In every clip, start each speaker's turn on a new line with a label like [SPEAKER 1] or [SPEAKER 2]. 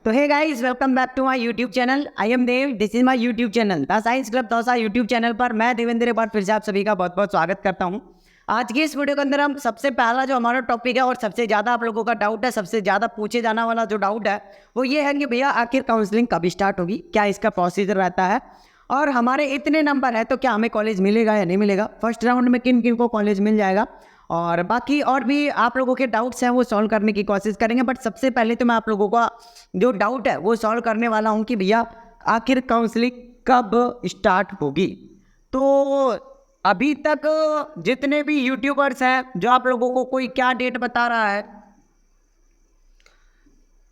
[SPEAKER 1] तो hey guys, welcome back to my YouTube channel. I am Dev, this is my YouTube channel the science club Dausa. YouTube channel पर मैं देवेंद्र एक बार फिर से आप सभी का बहुत बहुत स्वागत करता हूं। आज की इस वीडियो के अंदर हम सबसे पहला जो हमारा टॉपिक है और सबसे ज़्यादा आप लोगों का डाउट है, सबसे ज़्यादा पूछे जाने वाला जो डाउट है वो ये है कि भैया आखिर काउंसलिंग कब स्टार्ट होगी, क्या इसका प्रोसीजर रहता है और हमारे इतने नंबर है तो क्या हमें कॉलेज मिलेगा या नहीं मिलेगा, फर्स्ट राउंड में किन किन को कॉलेज मिल जाएगा और बाकी और भी आप लोगों के डाउट्स हैं वो सॉल्व करने की कोशिश करेंगे। बट सबसे पहले तो मैं आप लोगों का जो डाउट है वो सॉल्व करने वाला हूं कि भैया आखिर काउंसलिंग कब स्टार्ट होगी। तो अभी तक जितने भी यूट्यूबर्स हैं जो आप लोगों को कोई क्या डेट बता रहा है,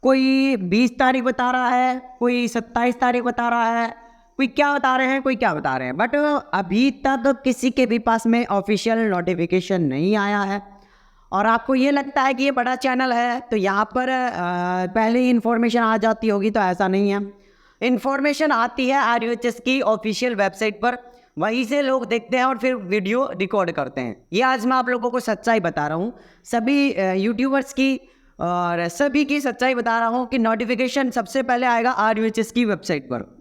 [SPEAKER 1] कोई 20 तारीख बता रहा है, कोई 27 तारीख बता रहा है, कोई क्या बता रहे हैं, कोई क्या बता रहे हैं, बट अभी तक किसी के भी पास में ऑफिशियल नोटिफिकेशन नहीं आया है। और आपको ये लगता है कि ये बड़ा चैनल है तो यहाँ पर पहले ही इन्फॉर्मेशन आ जाती होगी, तो ऐसा नहीं है। इन्फॉर्मेशन आती है RUHS की ऑफिशियल वेबसाइट पर, वहीं से लोग देखते हैं और फिर वीडियो रिकॉर्ड करते हैं। ये आज मैं आप लोगों को सच्चाई बता रहा हूँ, सभी यूट्यूबर्स की और सभी की सच्चाई बता रहा हूँ कि नोटिफिकेशन सबसे पहले आएगा RUHS की वेबसाइट पर।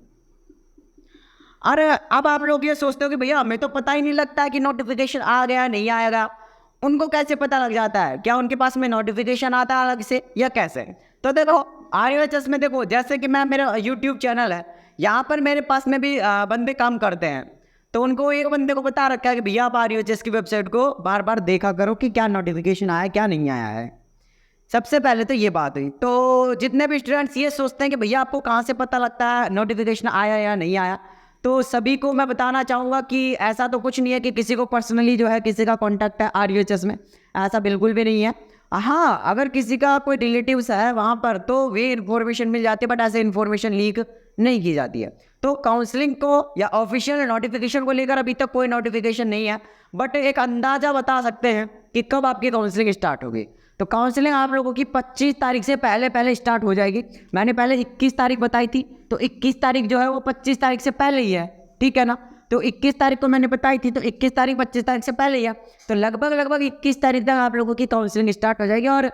[SPEAKER 1] और अब आप लोग ये सोचते हो कि भैया हमें तो पता ही नहीं लगता है कि नोटिफिकेशन आ गया नहीं आएगा, उनको कैसे पता लग जाता है? क्या उनके पास में नोटिफिकेशन आता है अलग से या कैसे? तो देखो RUHS में देखो, जैसे कि मैं मेरा यूट्यूब चैनल है, यहाँ पर मेरे पास में भी बंदे काम करते हैं, तो उनको एक बंदे को बता रखा है कि भैया आप RUHS की वेबसाइट को बार बार देखा करो कि क्या नोटिफिकेशन आया क्या नहीं आया है। सबसे पहले तो ये बात हुई। तो जितने भी स्टूडेंट्स ये सोचते हैं कि भैया आपको कहाँ से पता लगता है नोटिफिकेशन आया या नहीं आया, तो सभी को मैं बताना चाहूँगा कि ऐसा तो कुछ नहीं है कि किसी को पर्सनली जो है किसी का कॉन्टैक्ट है RUHS में, ऐसा बिल्कुल भी नहीं है। हाँ, अगर किसी का कोई रिलेटिव्स है वहाँ पर तो वे इन्फॉर्मेशन मिल जाती है, बट ऐसे इन्फॉर्मेशन लीक नहीं की जाती है। तो काउंसलिंग को या ऑफिशियल नोटिफिकेशन को लेकर अभी तक कोई नोटिफिकेशन नहीं है, बट एक अंदाज़ा बता सकते हैं कि कब आपकी काउंसलिंग स्टार्ट होगी। तो काउंसलिंग आप लोगों की 25 तारीख से पहले स्टार्ट हो जाएगी। मैंने पहले 21 तारीख बताई थी, तो 21 तारीख जो है वो 25 तारीख से पहले ही है, ठीक है ना। तो 21 तारीख को मैंने बताई थी, तो 21 तारीख 25 तारीख से पहले ही है, तो लगभग 21 तारीख तक आप लोगों की काउंसलिंग स्टार्ट हो जाएगी। और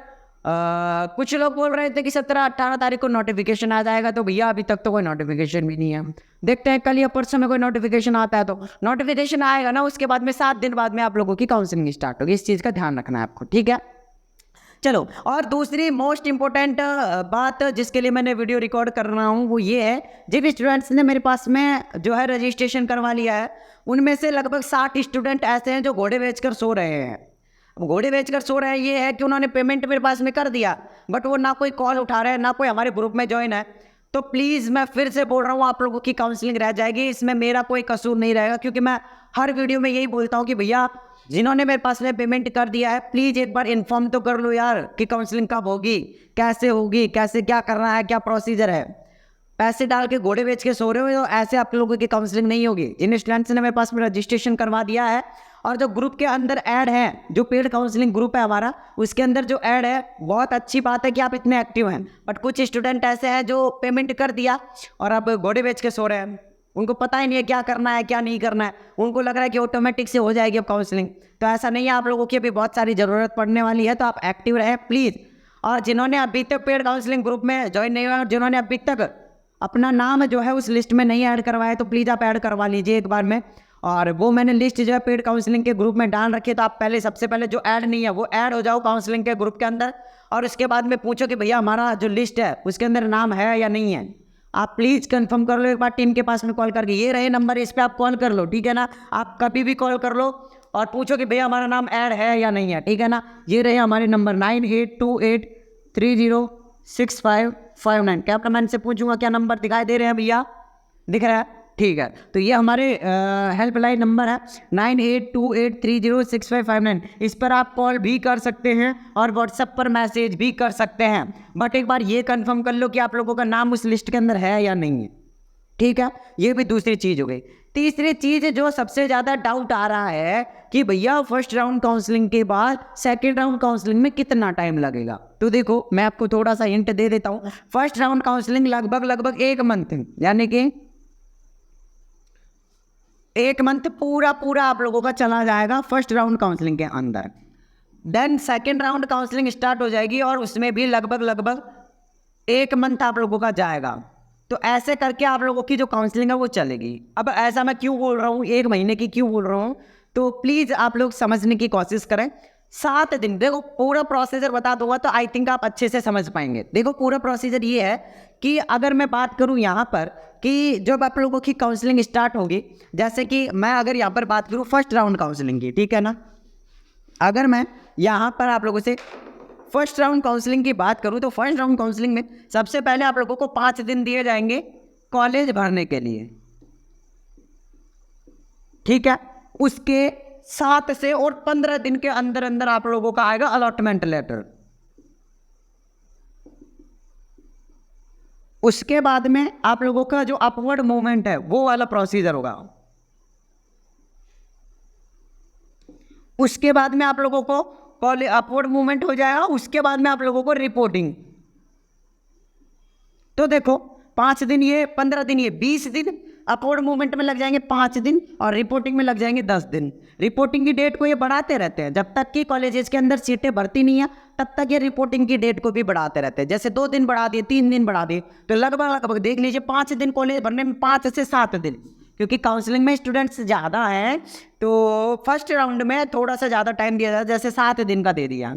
[SPEAKER 1] कुछ लोग बोल रहे थे कि 17-18 तारीख को नोटिफिकेशन आ जाएगा, तो भैया अभी तक तो कोई नोटिफिकेशन भी नहीं है। देखते हैं कल या परसों में कोई नोटिफिकेशन आता है, तो नोटिफिकेशन आएगा ना, उसके बाद में 7 दिन बाद में आप लोगों की काउंसलिंग स्टार्ट होगी। इस चीज़ का ध्यान रखना है आपको, ठीक है। चलो, और दूसरी मोस्ट इंपॉर्टेंट बात जिसके लिए मैंने वीडियो रिकॉर्ड कर रहा हूँ वो ये है, जिन स्टूडेंट्स ने मेरे पास में जो है रजिस्ट्रेशन करवा लिया है, उनमें से लगभग 60 स्टूडेंट ऐसे हैं जो घोड़े बेचकर सो रहे हैं। घोड़े बेचकर सो रहे हैं ये है कि उन्होंने पेमेंट मेरे पास में कर दिया, बट वो ना कोई कॉल उठा रहे हैं ना कोई हमारे ग्रुप में ज्वाइन है। तो प्लीज़ मैं फिर से बोल रहा हूँ, आप लोगों की काउंसलिंग रह जाएगी, इसमें मेरा कोई कसूर नहीं रहेगा, क्योंकि मैं हर वीडियो में यही बोलता हूँ कि भैया जिन्होंने मेरे पास में पेमेंट कर दिया है प्लीज़ एक बार इन्फॉर्म तो कर लो यार कि काउंसलिंग कब होगी, कैसे होगी, कैसे क्या करना है, क्या प्रोसीजर है। पैसे डाल के घोड़े बेच के सो रहे हो, तो ऐसे आप लोगों की काउंसलिंग नहीं होगी। जिन स्टूडेंट्स ने मेरे पास में रजिस्ट्रेशन करवा दिया है और जो ग्रुप के अंदर ऐड है, जो पेड काउंसलिंग ग्रुप है हमारा, उसके अंदर जो ऐड है, बहुत अच्छी बात है कि आप इतने एक्टिव हैं, बट कुछ स्टूडेंट ऐसे हैं जो पेमेंट कर दिया और अब घोड़े बेच के सो रहे हैं। उनको पता ही नहीं है क्या करना है क्या नहीं करना है, उनको लग रहा है कि ऑटोमेटिक से हो जाएगी अब काउंसलिंग। तो ऐसा नहीं है, आप लोगों की अभी बहुत सारी ज़रूरत पड़ने वाली है, तो आप एक्टिव रहें प्लीज़। और जिन्होंने अभी तक पेड काउंसलिंग ग्रुप में ज्वाइन नहीं हुआ और जिन्होंने अभी तक अपना नाम जो है उस लिस्ट में नहीं ऐड करवाया, तो प्लीज़ आप ऐड करवा लीजिए एक बार में। और वो मैंने लिस्ट जो है पेड काउंसलिंग के ग्रुप में डाल रखी है, तो आप पहले सबसे पहले जो ऐड नहीं है वो ऐड हो जाओ काउंसलिंग के ग्रुप के अंदर, और उसके बाद में पूछो कि भैया हमारा जो लिस्ट है उसके अंदर नाम है या नहीं है। आप प्लीज़ कंफर्म कर लो एक बार टीम के पास में कॉल करके, ये रहे नंबर, इस पर आप कॉल कर लो, ठीक है ना। आप कभी भी कॉल कर लो और पूछो कि भैया हमारा नाम ऐड है या नहीं है, ठीक है ना। ये रहे हमारे नंबर 9828306559। क्या कमेंट से पूछूंगा क्या नंबर दिखाई दे रहे हैं भैया, दिख रहा है, ठीक है। तो ये हमारे हेल्पलाइन नंबर है 9828306559। इस पर आप कॉल भी कर सकते हैं और व्हाट्सएप पर मैसेज भी कर सकते हैं, बट एक बार ये कंफर्म कर लो कि आप लोगों का नाम उस लिस्ट के अंदर है या नहीं है, ठीक है। ये भी दूसरी चीज़ हो गई। तीसरी चीज़ जो सबसे ज़्यादा डाउट आ रहा है कि भैया फर्स्ट राउंड काउंसलिंग के बाद सेकेंड राउंड काउंसलिंग में कितना टाइम लगेगा। तो देखो मैं आपको थोड़ा सा हिंट दे देता हूँ। फर्स्ट राउंड काउंसलिंग लगभग 1 मंथ, यानी कि 1 मंथ पूरा आप लोगों का चला जाएगा फर्स्ट राउंड काउंसलिंग के अंदर। Then second round counselling start हो जाएगी और उसमें भी लगभग 1 मंथ आप लोगों का जाएगा। तो ऐसे करके आप लोगों की जो काउंसलिंग है वो चलेगी। अब ऐसा मैं क्यों बोल रहा हूँ, 1 महीने की क्यों बोल रहा हूँ, तो प्लीज़ आप लोग समझने की कोशिश करें। 7 दिन, देखो पूरा प्रोसीजर बता दूंगा तो आई थिंक आप अच्छे से समझ पाएंगे। देखो पूरा प्रोसीजर ये है कि अगर मैं बात करूं यहाँ पर कि जब आप लोगों की काउंसलिंग स्टार्ट होगी, जैसे कि मैं अगर यहाँ पर बात करूं फर्स्ट राउंड काउंसलिंग की, ठीक है ना, अगर मैं यहाँ पर आप लोगों से फर्स्ट राउंड काउंसलिंग की बात करूँ तो फर्स्ट राउंड काउंसलिंग में सबसे पहले आप लोगों को 5 दिन दिए जाएंगे कॉलेज भरने के लिए, ठीक है। उसके 7 से और 15 दिन के अंदर अंदर आप लोगों का आएगा अलॉटमेंट लेटर। उसके बाद में आप लोगों का जो अपवर्ड मूवमेंट है वो वाला प्रोसीजर होगा। उसके बाद में आप लोगों को अपवर्ड मूवमेंट हो जाएगा। उसके बाद में आप लोगों को रिपोर्टिंग। तो देखो 5 दिन ये, 15 दिन ये, 20 दिन अपवर्ड मूवमेंट में लग जाएंगे 5 दिन, और रिपोर्टिंग में लग जाएंगे 10 दिन। रिपोर्टिंग की डेट को ये बढ़ाते रहते हैं जब तक कि कॉलेजेस के अंदर सीटें भर्ती नहीं है, तब तक ये रिपोर्टिंग की डेट को भी बढ़ाते रहते हैं। जैसे 2 दिन बढ़ा दिए, 3 दिन बढ़ा दिए, तो लगभग देख लीजिए 5 दिन कॉलेज भरने में 5 से 7 दिन, क्योंकि काउंसलिंग में स्टूडेंट्स ज़्यादा हैं तो फर्स्ट राउंड में थोड़ा सा ज़्यादा टाइम दिया जाता है, जैसे 7 दिन का दे दिया।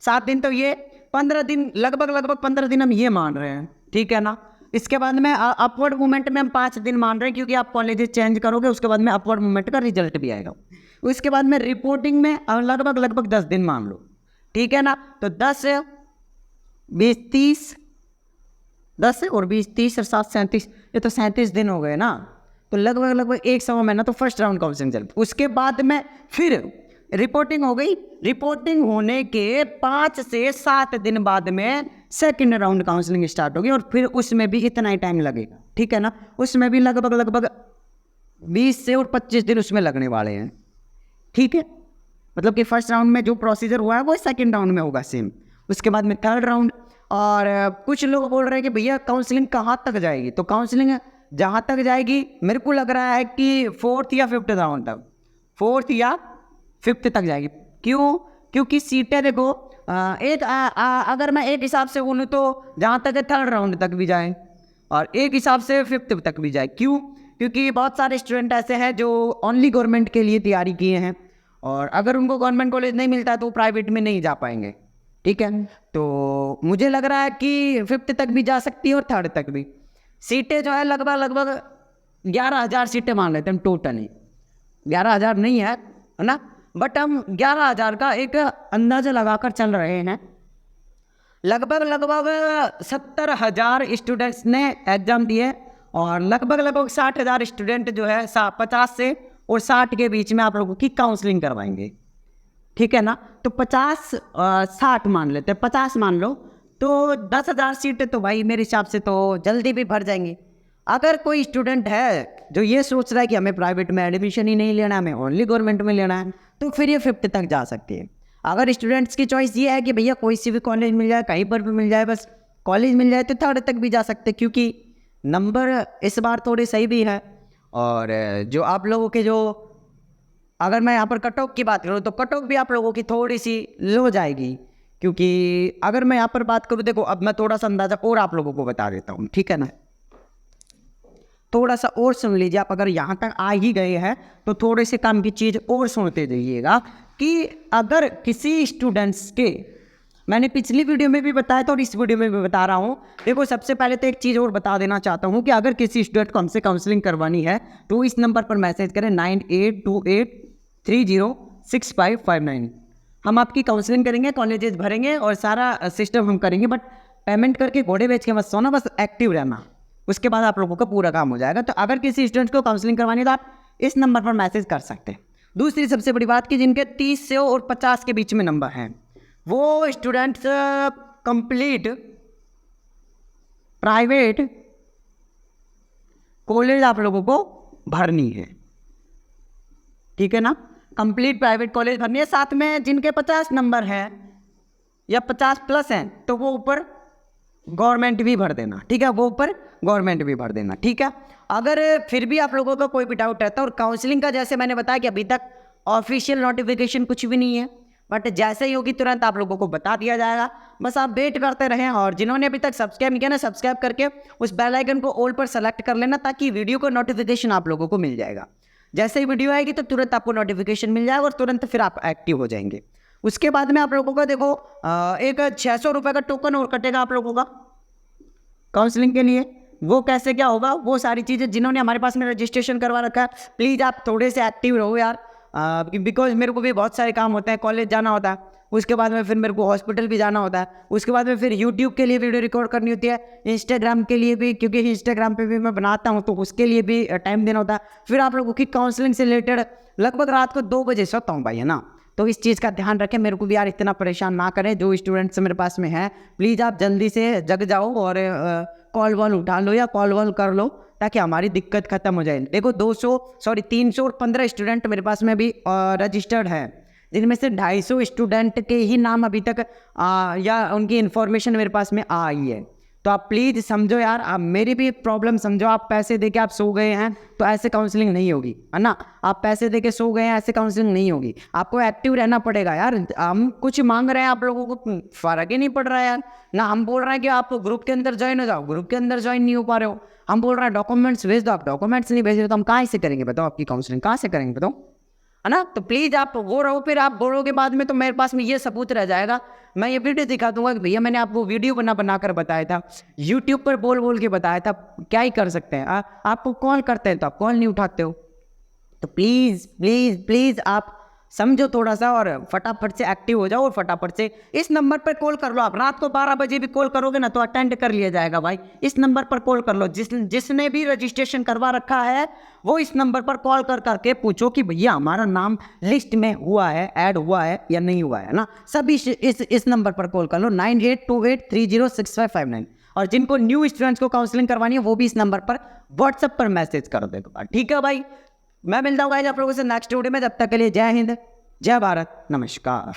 [SPEAKER 1] 7 दिन तो ये 15 दिन, लगभग 15 दिन हम ये मान रहे हैं, ठीक है ना। इसके बाद में अपवर्ड मूवमेंट में हम 5 दिन मान रहे हैं, क्योंकि आप कॉलेजेस चेंज करोगे उसके बाद में अपवर्ड मूवमेंट का रिजल्ट भी आएगा। उसके बाद में रिपोर्टिंग में लगभग 10 दिन मान लो, ठीक है ना। तो 10, 20, 30, 10 और 20, 30 और 7, 37, ये तो 37 दिन हो गए ना। तो लगभग 1 सवा महीना तो फर्स्ट राउंड काउंसलिंग चल। उसके बाद में फिर रिपोर्टिंग हो गई। रिपोर्टिंग होने के 5 से 7 दिन बाद में सेकंड राउंड काउंसलिंग स्टार्ट होगी, और फिर उसमें भी इतना ही टाइम लगेगा, ठीक है ना। उसमें भी लगभग 20 से और 25 दिन उसमें लगने वाले हैं, ठीक है। मतलब कि फर्स्ट राउंड में जो प्रोसीजर हुआ है वो सेकंड राउंड में होगा सेम। उसके बाद में थर्ड राउंड। और कुछ लोग बोल रहे हैं कि भैया काउंसलिंग कहाँ तक जाएगी, तो काउंसलिंग जहाँ तक जाएगी मेरे को लग रहा है कि 4th या 5th राउंड तक, 4th या 5th तक जाएगी। क्यों? क्योंकि सीटें देखो अगर मैं एक हिसाब से बोलूँ तो जहाँ तक है 3rd राउंड तक भी जाए, और एक हिसाब से 5th तक भी जाए। क्यों? क्योंकि बहुत सारे स्टूडेंट ऐसे हैं जो ओनली गवर्नमेंट के लिए तैयारी किए हैं, और अगर उनको गवर्नमेंट कॉलेज नहीं मिलता है तो वो प्राइवेट में नहीं जा पाएंगे, ठीक है। तो मुझे लग रहा है कि 5th तक भी जा सकती है और 3rd तक भी। सीटें जो है लगभग 11,000 सीटें मान लेते हैं टोटली। 11,000 नहीं है ना, बट हम 11,000 का एक अंदाजा लगाकर चल रहे हैं। लगभग 70,000 स्टूडेंट्स ने एग्जाम दिए, और लगभग 60,000 स्टूडेंट जो है 50 से और 60 के बीच में आप लोगों की काउंसलिंग करवाएंगे, ठीक है ना। तो 50 60 मान लेते हैं, 50 मान लो, तो 10,000 सीटें तो भाई मेरे हिसाब से तो जल्दी भी भर जाएंगी। अगर कोई स्टूडेंट है जो ये सोच रहा है कि हमें प्राइवेट में एडमिशन ही नहीं लेना है, हमें ओनली गवर्नमेंट में लेना है, तो फिर ये 5th तक जा सकती है। अगर स्टूडेंट्स की चॉइस ये है कि भैया कोई सी भी कॉलेज मिल जाए, कहीं पर भी मिल जाए, बस कॉलेज मिल जाए, तो 3rd तक भी जा सकते, क्योंकि नंबर इस बार थोड़े सही भी है। और जो आप लोगों के जो, अगर मैं यहाँ पर कट ऑफ की बात करूँ तो कट ऑफ भी आप लोगों की थोड़ी सी लो जाएगी, क्योंकि अगर मैं यहाँ पर बात करूँ, देखो अब मैं थोड़ा सा अंदाजा और आप लोगों को बता देता हूँ, ठीक है ना। थोड़ा सा और सुन लीजिए, आप अगर यहाँ तक आ ही गए हैं तो थोड़े से काम की चीज़ और सुनते जाइएगा कि अगर किसी स्टूडेंट्स के, मैंने पिछली वीडियो में भी बताया था और इस वीडियो में भी बता रहा हूँ। देखो सबसे पहले तो एक चीज़ और बता देना चाहता हूँ कि अगर किसी स्टूडेंट को हमसे काउंसलिंग करवानी है तो इस नंबर पर मैसेज करें 9828306559। हम आपकी काउंसलिंग करेंगे, कॉलेजेस भरेंगे और सारा सिस्टम हम करेंगे, बट पेमेंट करके घोड़े बेच के मत सोना, बस एक्टिव रहना, उसके बाद आप लोगों का पूरा काम हो जाएगा। तो अगर किसी स्टूडेंट को काउंसलिंग करवानी है तो आप इस नंबर पर मैसेज कर सकते हैं। दूसरी सबसे बड़ी बात कि जिनके 30 से और 50 के बीच में नंबर हैं, वो स्टूडेंट्स कंप्लीट प्राइवेट कॉलेज आप लोगों को भरनी है, ठीक है ना। कंप्लीट प्राइवेट कॉलेज भरनी है। साथ में जिनके 50 नंबर हैं या 50+ हैं तो वो ऊपर गवर्नमेंट भी भर देना, ठीक है, वो ऊपर गवर्नमेंट भी भर देना, ठीक है। अगर फिर भी आप लोगों का कोई भी डाउट रहता है, और काउंसलिंग का जैसे मैंने बताया कि अभी तक ऑफिशियल नोटिफिकेशन कुछ भी नहीं है, बट जैसे ही होगी तुरंत आप लोगों को बता दिया जाएगा। बस आप वेट करते रहें, और जिन्होंने अभी तक सब्सक्राइब नहीं किया ना, सब्सक्राइब करके उस बेल आइकन को ऑल पर सेलेक्ट कर लेना, ताकि वीडियो का नोटिफिकेशन आप लोगों को मिल जाएगा। जैसे ही वीडियो आएगी तो तुरंत आपको नोटिफिकेशन मिल जाएगा और तुरंत फिर आप एक्टिव हो जाएंगे। उसके बाद में आप लोगों को देखो एक 600 रुपये का टोकन और कटेगा आप लोगों का काउंसलिंग के लिए। वो कैसे क्या होगा, वो सारी चीज़ें जिन्होंने हमारे पास में रजिस्ट्रेशन करवा रखा है, प्लीज़ आप थोड़े से एक्टिव रहो यार, बिकॉज मेरे को भी बहुत सारे काम होते हैं, कॉलेज जाना होता है, उसके बाद में फिर मेरे को हॉस्पिटल भी जाना होता है, उसके बाद में फिर यूट्यूब के लिए वीडियो रिकॉर्ड करनी होती है, इंस्टाग्राम के लिए भी, क्योंकि इंस्टाग्राम पे भी मैं बनाता हूँ तो उसके लिए भी टाइम देना होता है। फिर आप लोगों की काउंसलिंग से रिलेटेड लगभग रात को 2 बजे सोता हूँ भाई, है ना। तो इस चीज़ का ध्यान रखें, मेरे को भी यार इतना परेशान ना करें। जो स्टूडेंट्स मेरे पास में हैं, प्लीज़ आप जल्दी से जग जाओ और कॉल वॉल उठा लो या कॉल वॉल कर लो, ताकि हमारी दिक्कत खत्म हो जाए। देखो 315 स्टूडेंट मेरे पास में भी रजिस्टर्ड है, जिनमें से 250 स्टूडेंट के ही नाम अभी तक या उनकी इन्फॉर्मेशन मेरे पास में आई है। तो आप प्लीज़ समझो यार, आप मेरी भी प्रॉब्लम समझो। आप पैसे दे के आप सो गए हैं तो ऐसे काउंसलिंग नहीं होगी, है ना। आप पैसे दे के सो गए हैं, ऐसे काउंसलिंग नहीं होगी। आपको एक्टिव रहना पड़ेगा यार। हम कुछ मांग रहे हैं, आप लोगों को फ़र्क ही नहीं पड़ रहा है यार। ना हम बोल रहे हैं कि आप ग्रुप के अंदर ज्वाइन हो जाओ, ग्रुप के अंदर ज्वाइन नहीं हो पा रहे हो। हम बोल रहे हैं डॉक्यूमेंट्स भेज दो, आप डॉक्यूमेंट्स नहीं भेज रहे, तो हम कहाँ से करेंगे बताओ, आपकी काउंसलिंग कहाँ से करेंगे बताओ, है ना। तो प्लीज़ आप वो रहो, फिर आप बोलोगे बाद में तो मेरे पास में ये सबूत रह जाएगा। मैं ये वीडियो दिखा दूंगा कि भैया मैंने आपको वीडियो बना कर बताया था, यूट्यूब पर बोल के बताया था। क्या ही कर सकते हैं। आपको कॉल करते हैं तो आप कॉल नहीं उठाते हो। तो प्लीज़ प्लीज़ प्लीज़ आप समझो थोड़ा सा, और फटाफट से एक्टिव हो जाओ, और फटाफट से इस नंबर पर कॉल कर लो। आप रात को 12 बजे भी कॉल करोगे ना तो अटेंड कर लिया जाएगा भाई। इस नंबर पर कॉल कर लो। जिसने भी रजिस्ट्रेशन करवा रखा है वो इस नंबर पर कॉल करके पूछो कि भैया हमारा नाम लिस्ट में हुआ है, ऐड हुआ है या नहीं हुआ है ना। सब इस नंबर पर कॉल कर लो, 9828306559। और जिनको न्यू स्टूडेंट्स को काउंसलिंग करवानी है वो भी इस नंबर पर व्हाट्सएप पर मैसेज कर दो। ठीक है भाई, मैं मिलता हूँ गाइस आप लोगों से नेक्स्ट वीडियो में। जब तक के लिए जय हिंद, जय भारत, नमस्कार।